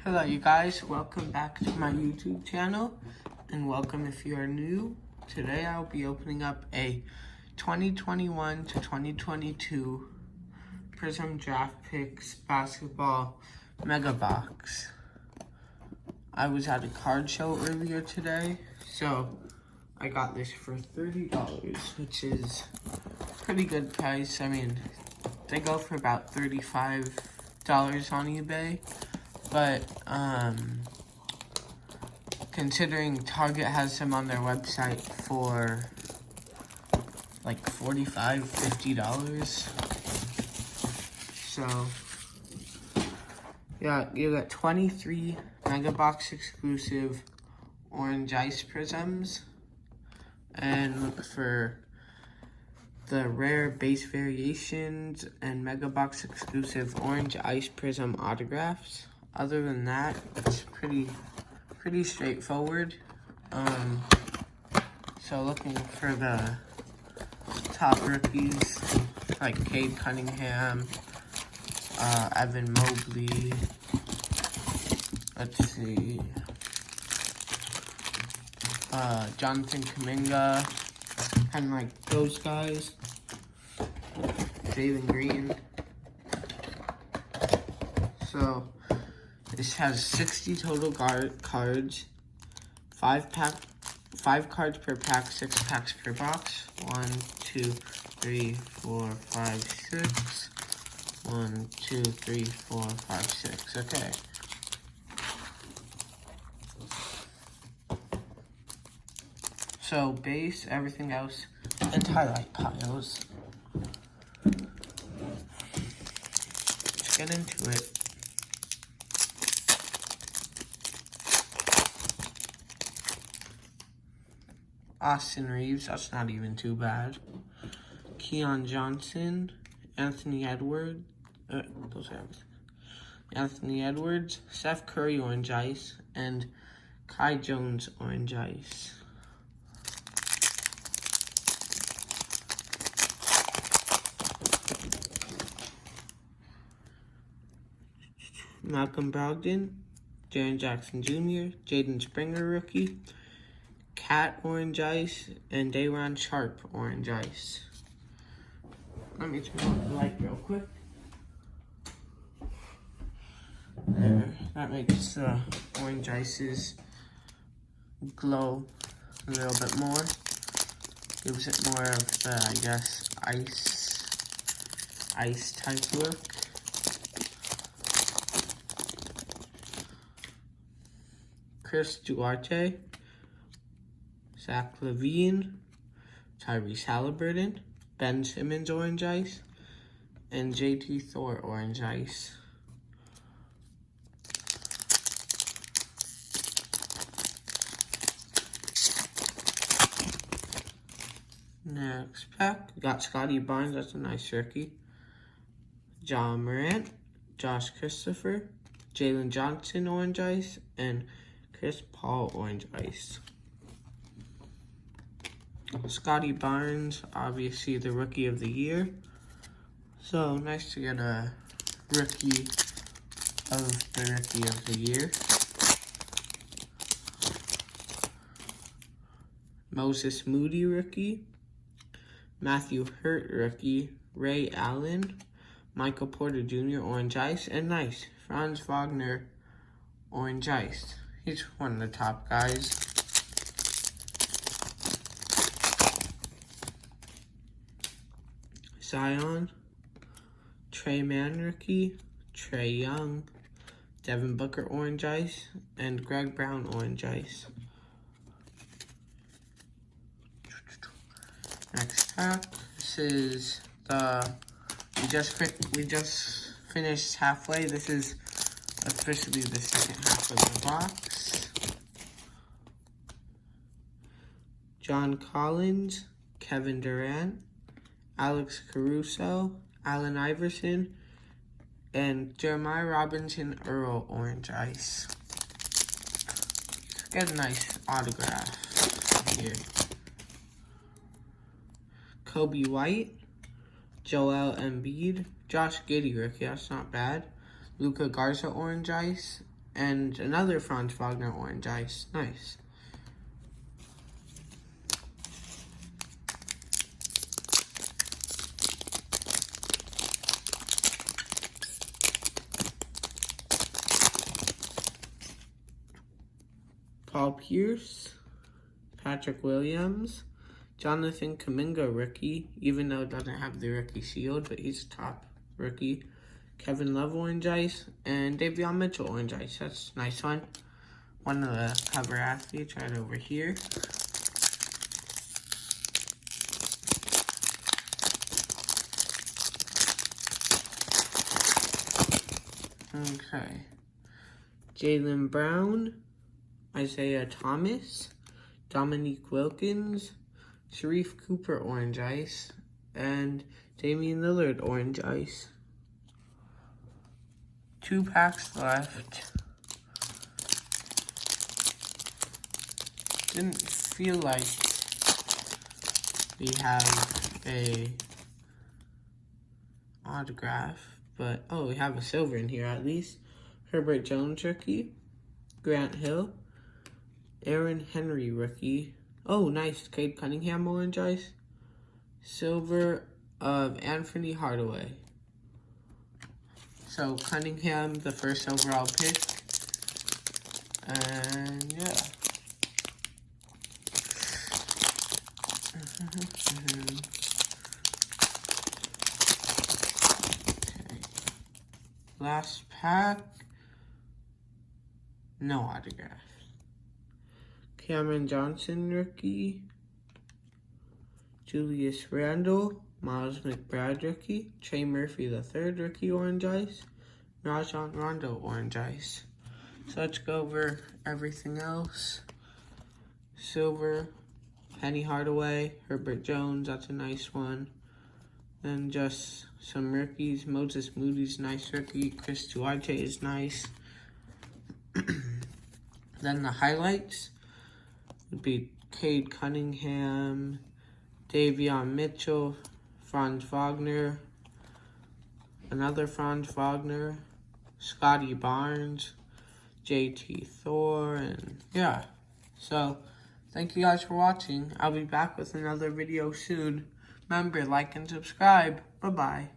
Hello you guys, welcome back to my YouTube channel, and welcome if you are new. Today I'll be opening up a 2021 to 2022 Prizm Draft Picks Basketball Mega Box. I was at a card show earlier today, so I got this for $30, which is pretty good price. I mean, they go for about $35 on eBay. But, considering Target has them on their website for, like, $45, $50. So, yeah, you got 23 Mega Box exclusive Orange Ice Prizms. And look for the rare base variations and Mega Box exclusive Orange Ice Prizm autographs. Other than that, it's pretty straightforward. So looking for the top rookies like Cade Cunningham, Evan Mobley. Let's see, Jonathan Kuminga, kind of like those guys. Jalen Green. So this has 60 total cards, 5 cards per pack, 6 packs per box. 1, 2, 3, 4, 5, 6. 1, 2, 3, 4, 5, 6. Okay. So base, everything else, and highlight piles. Let's get into it. Austin Reeves, that's not even too bad. Keon Johnson, Anthony Edwards, Anthony Edwards, Steph Curry Orange Ice, and Kai Jones Orange Ice. Malcolm Brogdon, Jaren Jackson Jr., Jaden Springer rookie, Cat Orange Ice, and Day'Ron Sharp Orange Ice. Let me turn on the light real quick. There, that makes the Orange Ices glow a little bit more. Gives it more of the, I guess, ice type look. Chris Duarte, Zach LaVine, Tyrese Halliburton, Ben Simmons Orange Ice, and JT Thor Orange Ice. Next pack, we got Scotty Barnes, that's a nice rookie. John Morant, Josh Christopher, Jalen Johnson Orange Ice, and Chris Paul Orange Ice. Scotty Barnes, obviously the Rookie of the Year. So, nice to get a Rookie of the Rookie of the Year. Moses Moody Rookie. Matthew Hurt Rookie. Ray Allen. Michael Porter Jr. Orange Ice. And nice, Franz Wagner Orange Ice. He's one of the top guys. Zion, Trey Mann rookie, Trey Young, Devin Booker Orange Ice, and Greg Brown Orange Ice. Next pack. This is the we just finished halfway. This is officially the second half of the box. John Collins, Kevin Durant, Alex Caruso, Allen Iverson, and Jeremiah Robinson Earl Orange Ice. Get a nice autograph here. Kobe White, Joel Embiid, Josh Giddey rookie, that's not bad. Luka Garza Orange Ice, And another Franz Wagner orange ice. Nice. Paul Pierce, Patrick Williams, Jonathan Kuminga rookie, even though it doesn't have the rookie shield, but he's a top rookie. Kevin Love orange ice, and Davion Mitchell orange ice. That's a nice one. One of the cover athletes right over here. Okay. Jaylen Brown, Isaiah Thomas, Dominique Wilkins, Sharif Cooper orange ice, and Damian Lillard orange ice. 2 packs left. Didn't feel like we have a autograph, but oh, we have a silver in here at least. Herbert Jones rookie, Grant Hill, Aaron Henry rookie. Oh, nice, Cade Cunningham orange ice. Silver of Anthony Hardaway. So Cunningham, the first overall pick. And yeah. Okay. Last pack. No autograph. Cameron Johnson rookie. Julius Randle. Miles McBride rookie. Trey Murphy III rookie orange ice. Rajon Rondo orange ice. So let's go over everything else. Silver, Penny Hardaway, Herbert Jones, that's a nice one. Then just some rookies. Moses Moody's nice rookie. Chris Duarte is nice. Then the highlights would be Cade Cunningham, Davion Mitchell, Franz Wagner, another Franz Wagner, Scotty Barnes, JT Thor, and yeah. So, thank you guys for watching. I'll be back with another video soon. Remember, like and subscribe. Bye-bye.